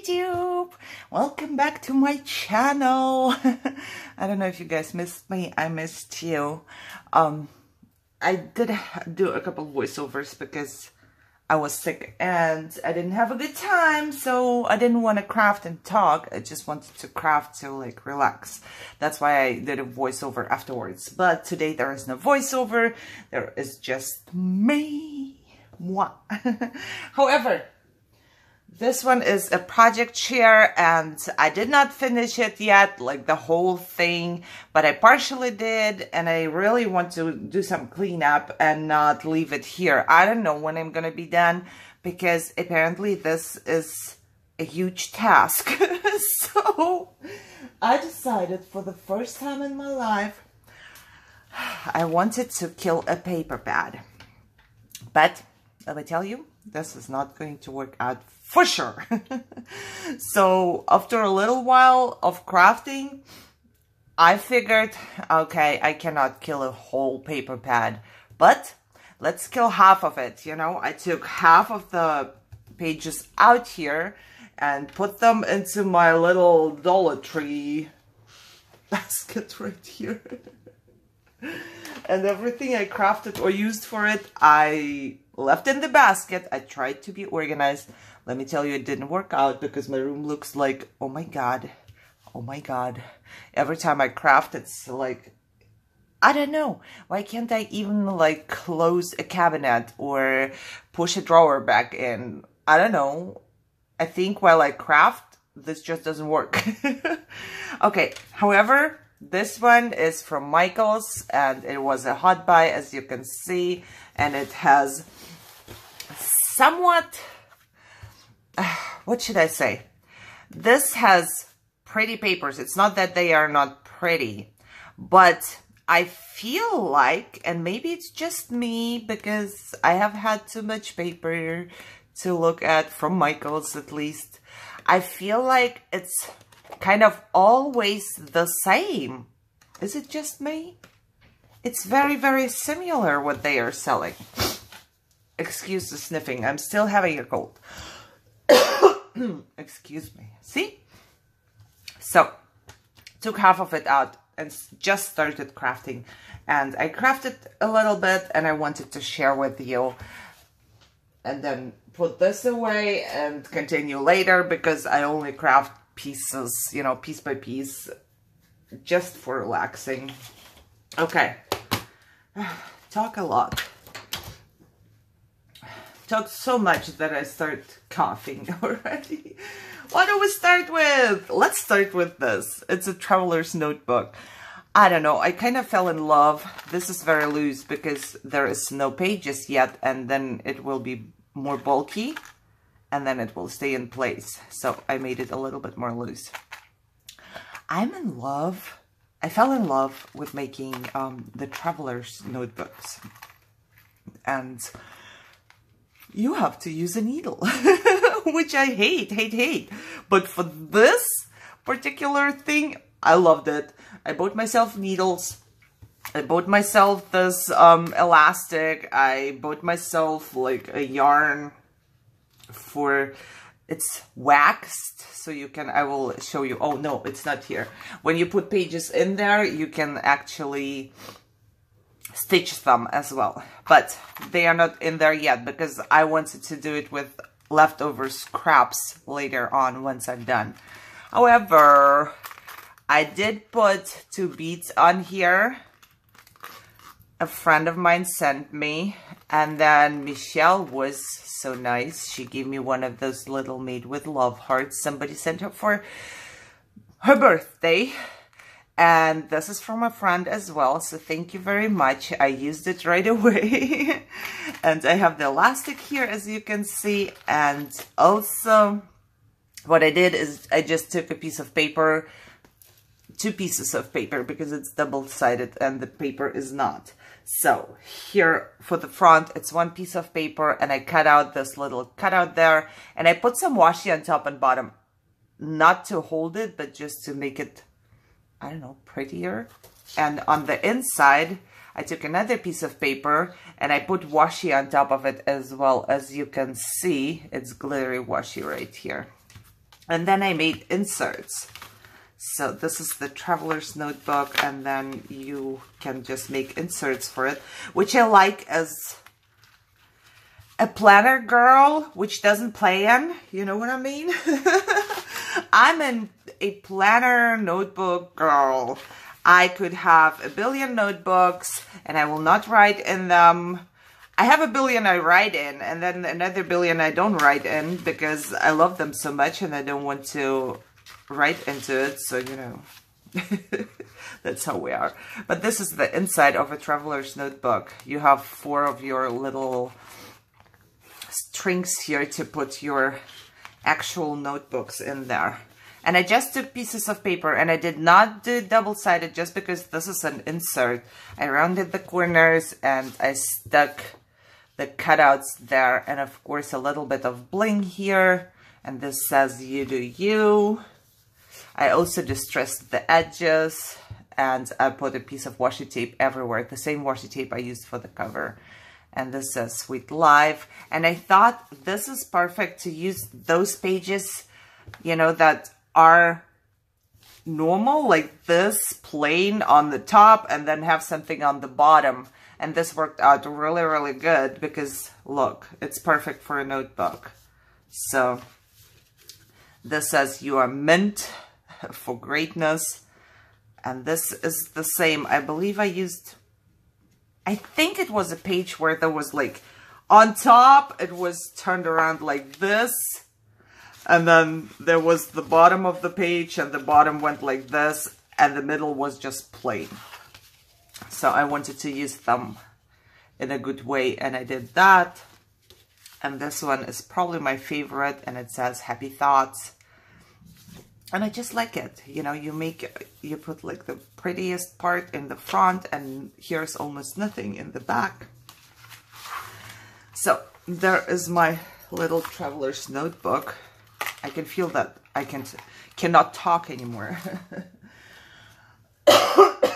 YouTube! Welcome back to my channel. I don't know if you guys missed me. I missed you. I did do a couple voiceovers because I was sick and I didn't have a good time, so I didn't want to craft and talk. I just wanted to craft to like relax. That's why I did a voiceover afterwards. But today there is no voiceover. There is just me. Moi. However, this one is a project share and I did not finish it yet, like the whole thing, but I partially did and I really want to do some cleanup and not leave it here. I don't know when I'm gonna be done because apparently this is a huge task. So I decided for the first time in my life, I wanted to kill a paper pad. But let me tell you, this is not going to work out for sure. So after a little while of crafting, I figured, okay, I cannot kill a whole paper pad, but let's kill half of it. You know, I took half of the pages out here and put them into my little Dollar Tree basket right here. And everything I crafted or used for it, I left in the basket. I tried to be organized. Let me tell you, it didn't work out because my room looks like, oh my God. Oh my God. Every time I craft, it's like, I don't know. Why can't I even like close a cabinet or push a drawer back in? I don't know. I think while I craft, this just doesn't work. Okay. However, this one is from Michael's and it was a hot buy, as you can see, and it has somewhat, what should I say? This has pretty papers. It's not that they are not pretty, but I feel like, and maybe it's just me because I have had too much paper to look at, from Michael's at least. I feel like it's kind of always the same. Is it just me? It's very, very similar what they are selling. Excuse the sniffing. I'm still having a cold. Excuse me. See? So, took half of it out and just started crafting. And I crafted a little bit and I wanted to share with you. And then put this away and continue later because I only craft pieces, you know, piece by piece, just for relaxing. Okay. Talk a lot. Talk so much that I start coughing already. What do we start with? Let's start with this. It's a traveler's notebook. I don't know. I kind of fell in love. This is very loose because there is no pages yet, and then it will be more bulky and then it will stay in place. So I made it a little bit more loose. I'm in love. I fell in love with making the traveler's notebooks. And you have to use a needle, which I hate. But for this particular thing, I loved it. I bought myself needles. I bought myself this elastic. I bought myself like a yarn for, it's waxed, so you can, I will show you. Oh no, it's not here. When you put pages in there, you can actually stitch them as well, but they are not in there yet because I wanted to do it with leftover scraps later on once I'm done. However, I did put 2 beads on here. A friend of mine sent me, and then Michelle was so nice. She gave me one of those little made with love hearts somebody sent her for her birthday. And this is from a friend as well, so thank you very much. I used it right away. And I have the elastic here, as you can see. And also, what I did is I just took a piece of paper, 2 pieces of paper, because it's double-sided and the paper is not. So here for the front, it's 1 piece of paper, and I cut out this little cutout there, and I put some washi on top and bottom, not to hold it, but just to make it, I don't know, prettier. And on the inside, I took another piece of paper and I put washi on top of it as well. As you can see, it's glittery washi right here. And then I made inserts. So this is the traveler's notebook, and then you can just make inserts for it, which I like as a planner girl, which doesn't plan, you know what I mean? I'm a planner notebook girl. I could have a billion notebooks and I will not write in them. I have a billion I write in, and then another billion I don't write in because I love them so much and I don't want to write into it. So, you know, that's how we are. But this is the inside of a traveler's notebook. You have 4 of your little strings here to put your actual notebooks in there. And I just took pieces of paper, and I did not do double-sided just because this is an insert. I rounded the corners and I stuck the cutouts there, and of course a little bit of bling here, and this says you do you. I also distressed the edges, and I put a piece of washi tape everywhere, the same washi tape I used for the cover. And this says Sweet Life. And I thought this is perfect to use those pages, you know, that are normal, like this, plain on the top, and then have something on the bottom. And this worked out really, really good because, look, it's perfect for a notebook. So this says you are meant for greatness. And this is the same. I believe I used, I think it was a page where there was like, on top, it was turned around like this. And then there was the bottom of the page, and the bottom went like this, and the middle was just plain. So I wanted to use them in a good way, and I did that. And this one is probably my favorite, and it says Happy Thoughts. And I just like it. You know, you put like the prettiest part in the front, and here's almost nothing in the back. So there is my little traveler's notebook. I can feel that I cannot talk anymore.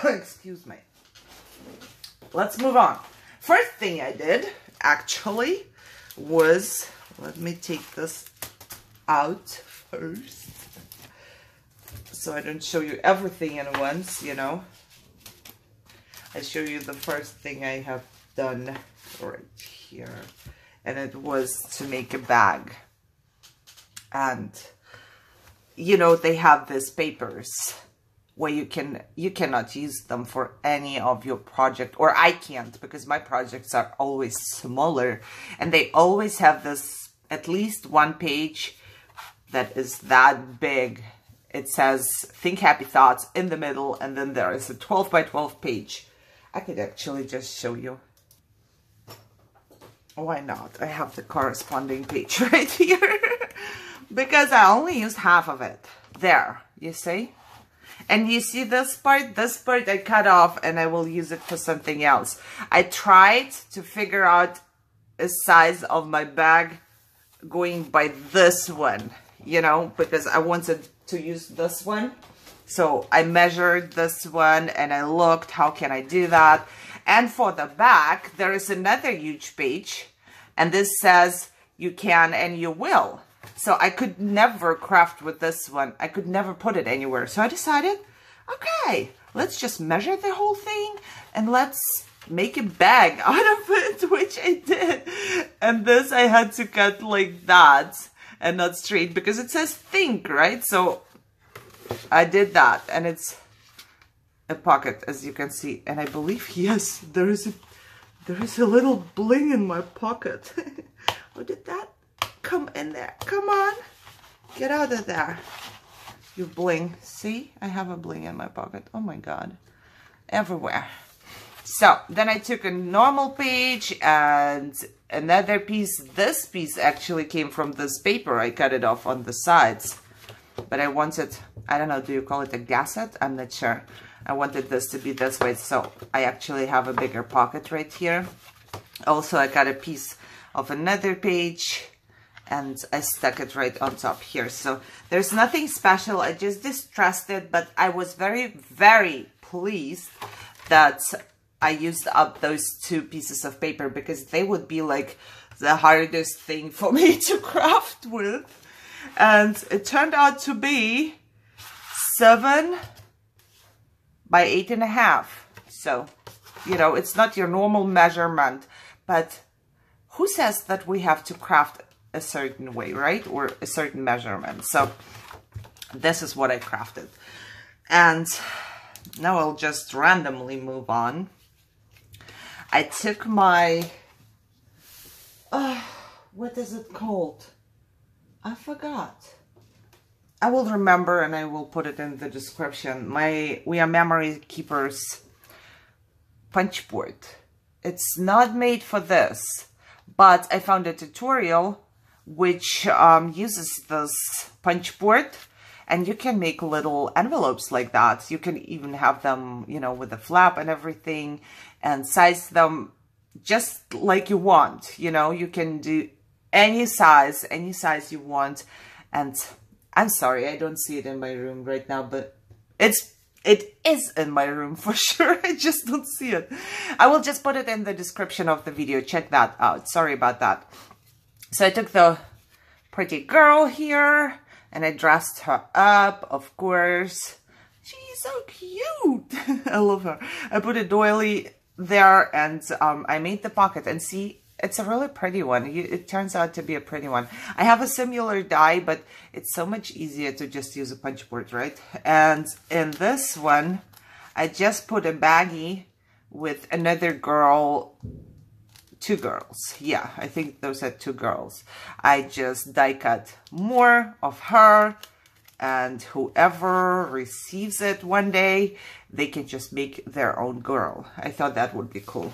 Excuse me. Let's move on. First thing I did, actually, was, let me take this out first, so I don't show you everything at once, you know. I show you the first thing I have done right here, and it was to make a bag. And, you know, they have these papers where you cannot use them for any of your project, or I can't, because my projects are always smaller, and they always have this, at least one page that is that big. It says Think Happy Thoughts in the middle, and then there is a 12 by 12 page. I could actually just show you. Why not? I have the corresponding page right here. Because I only used half of it. There, you see? And you see this part I cut off, and I will use it for something else. I tried to figure out a size of my bag going by this one, you know, because I wanted to use this one. So I measured this one, and I looked, how can I do that? And for the back, there is another huge page, and this says you can and you will. So I could never craft with this one. I could never put it anywhere. So I decided, okay, let's just measure the whole thing and let's make a bag out of it, which I did. And this I had to cut like that and not straight because it says think, right? So I did that, and it's a pocket, as you can see. And I believe, yes, there is a little bling in my pocket. How did that come in there? Come on, get out of there, you bling. See, I have a bling in my pocket. Oh my god, everywhere. So then I took a normal page and another piece. This piece actually came from this paper. I cut it off on the sides, but I wanted, I don't know, do you call it a gasset? I'm not sure. I wanted this to be this way, so I actually have a bigger pocket right here. Also, I got a piece of another page, and I stuck it right on top here. So there's nothing special. I just distressed it, but I was very, very pleased that I used up those 2 pieces of paper, because they would be like the hardest thing for me to craft with. And it turned out to be 7 by 8.5. So, you know, it's not your normal measurement, but who says that we have to craft a certain way, right? Or a certain measurement. So this is what I crafted. And now I'll just randomly move on. I took my, what is it called? I forgot. I will remember and I will put it in the description. My We Are Memory Keepers punch board. It's not made for this, but I found a tutorial which uses this punch board, and you can make little envelopes like that. You can even have them, you know, with a flap and everything, and size them just like you want. You know, you can do any size you want. And I'm sorry, I don't see it in my room right now, but it is in my room for sure. I just don't see it. I will just put it in the description of the video. Check that out. Sorry about that. So I took the pretty girl here and I dressed her up, of course. She's so cute. I love her. I put a doily there and I made the pocket, and see, it's a really pretty one. It turns out to be a pretty one. I have a similar die, but it's so much easier to just use a punch board, right? And in this one, I just put a baggie with another girl, 2 girls. Yeah, I think those are 2 girls. I just die cut more of her, and whoever receives it one day, they can just make their own girl. I thought that would be cool.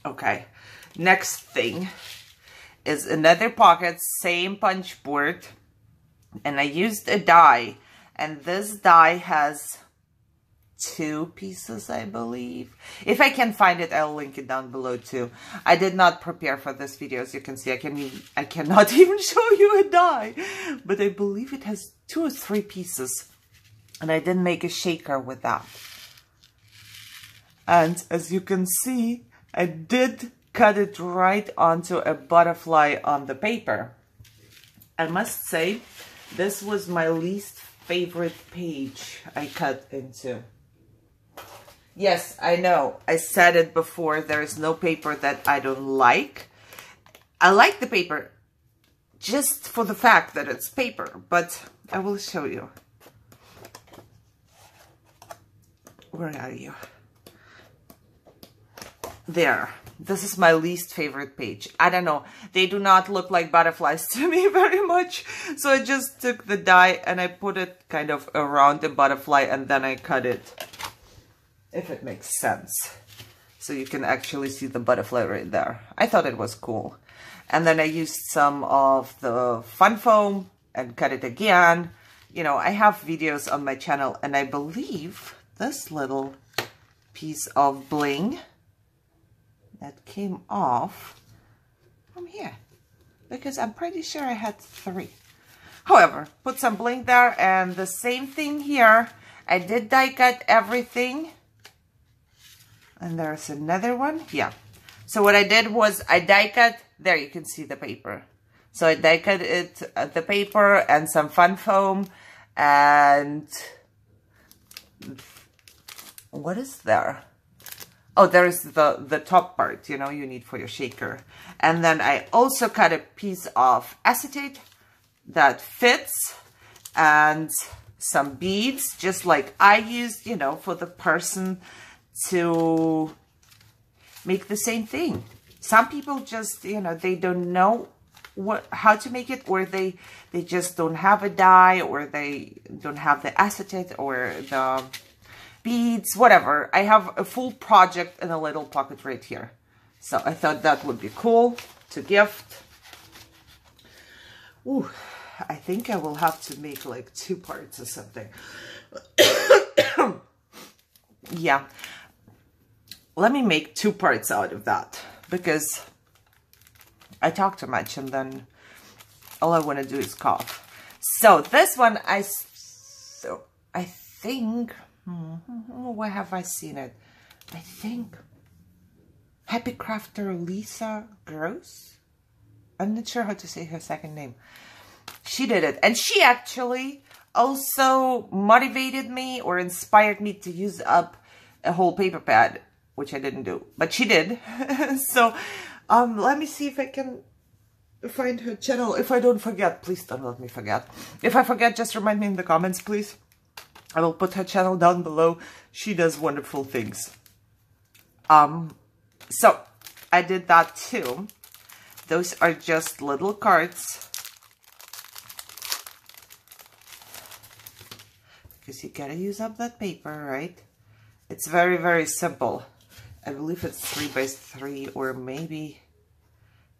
Okay. Next thing is another pocket, same punch board, and I used a die, and this die has 2 pieces, I believe. If I can find it, I'll link it down below too. I did not prepare for this video, as you can see. I cannot even show you a die, but I believe it has 2 or 3 pieces, and I didn't make a shaker with that. And as you can see, I did cut it right onto a butterfly on the paper. I must say, this was my least favorite page I cut into. Yes, I know, I said it before, there is no paper that I don't like. I like the paper just for the fact that it's paper, but I will show you. Where are you? There. This is my least favorite page. I don't know. They do not look like butterflies to me very much. So I just took the die and I put it kind of around the butterfly, and then I cut it, if it makes sense. So you can actually see the butterfly right there. I thought it was cool. And then I used some of the fun foam and cut it again. You know, I have videos on my channel, and I believe this little piece of bling that came off from here, because I'm pretty sure I had 3. However, put some bling there, and the same thing here. I did die cut everything, and there's another one. Yeah. So what I did was I die cut. There you can see the paper. So I die cut it, the paper, and some fun foam, and what is there? Oh, there is the top part, you know, you need for your shaker. And then I also cut a piece of acetate that fits, and some beads, just like I used, you know, for the person to make the same thing. Some people just, you know, they don't know how to make it, or they just don't have a die, or they don't have the acetate or the beads, whatever. I have a full project in a little pocket right here. So I thought that would be cool to gift. Ooh, I think I will have to make like 2 parts or something. Yeah. Let me make 2 parts out of that, because I talk too much and then all I want to do is cough. So this one, I think, where have I seen it? I think Happy Crafter Lisa Gross. I'm not sure how to say her second name. She did it. And she actually also motivated me or inspired me to use up a whole paper pad, which I didn't do, but she did. So let me see if I can find her channel. If I don't forget, please don't let me forget. If I forget, just remind me in the comments, please. I will put her channel down below. She does wonderful things. So I did that too. Those are just little cards, because you gotta use up that paper, right? It's very, very simple. I believe it's 3 by 3, or maybe,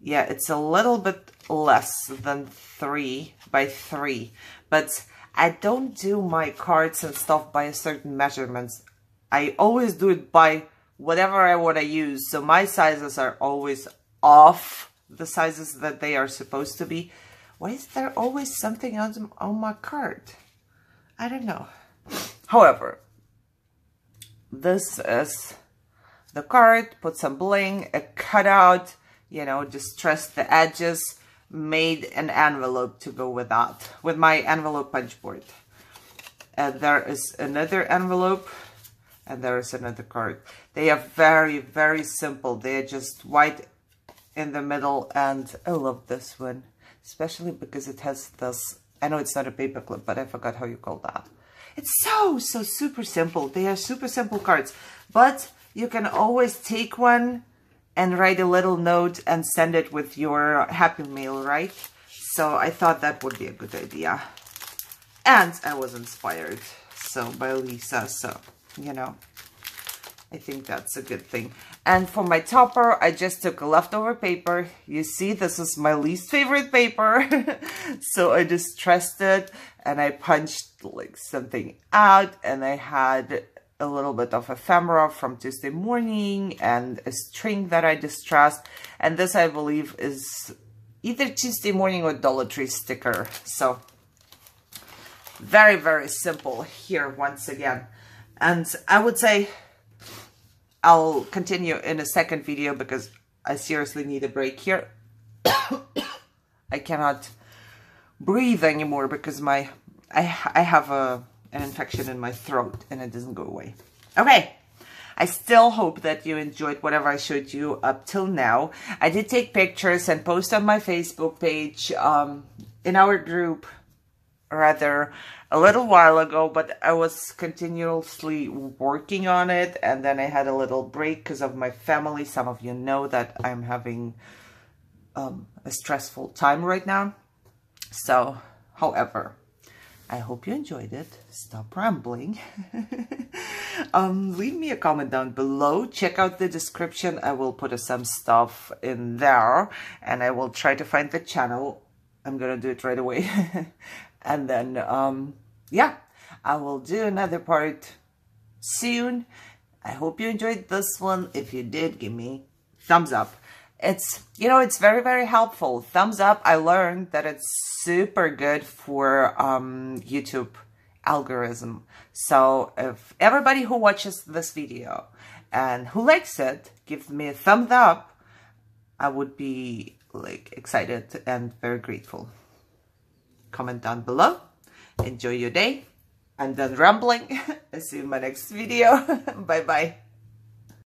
yeah, it's a little bit less than 3 by 3. But I don't do my cards and stuff by a certain measurements. I always do it by whatever I want to use. So my sizes are always off the sizes that they are supposed to be. Why is there always something on my card? I don't know. However, this is the card. Put some bling, a cutout, you know, distress the edges. Made an envelope to go with that, with my envelope punch board. And there is another envelope, and there is another card. They are very, very simple. They are just white in the middle, and I love this one, especially because it has this, I know it's not a paper clip, but I forgot how you call that. It's so super simple. They are super simple cards, but you can always take one and write a little note and send it with your Happy Mail, right? So I thought that would be a good idea. And I was inspired by Lisa, so, you know, I think that's a good thing. And for my topper, I just took a leftover paper. You see, this is my least favorite paper. So I distressed it and I punched like something out, and I had a little bit of ephemera from Tuesday morning and a string that I distressed. And this, I believe, is either Tuesday morning or Dollar Tree sticker. So very, very simple here once again. And I would say I'll continue in a second video because I seriously need a break here. I cannot breathe anymore because I have an infection in my throat and it doesn't go away. Okay, I still hope that you enjoyed whatever I showed you up till now. I did take pictures and post on my Facebook page, in our group, rather, a little while ago, but I was continuously working on it, and then I had a little break because of my family. Some of you know that I'm having a stressful time right now. So, however, I hope you enjoyed it. Stop rambling. Leave me a comment down below. Check out the description. I will put some stuff in there, and I will try to find the channel. I'm gonna do it right away. And then, yeah, I will do another part soon. I hope you enjoyed this one. If you did, give me thumbs up. It's, you know, it's very, very helpful. Thumbs up. I learned that it's super good for YouTube algorithm. So if everybody who watches this video and who likes it, give me a thumbs up, I would be like excited and very grateful. Comment down below. Enjoy your day. I'm done rambling. I'll see you in my next video. Bye bye.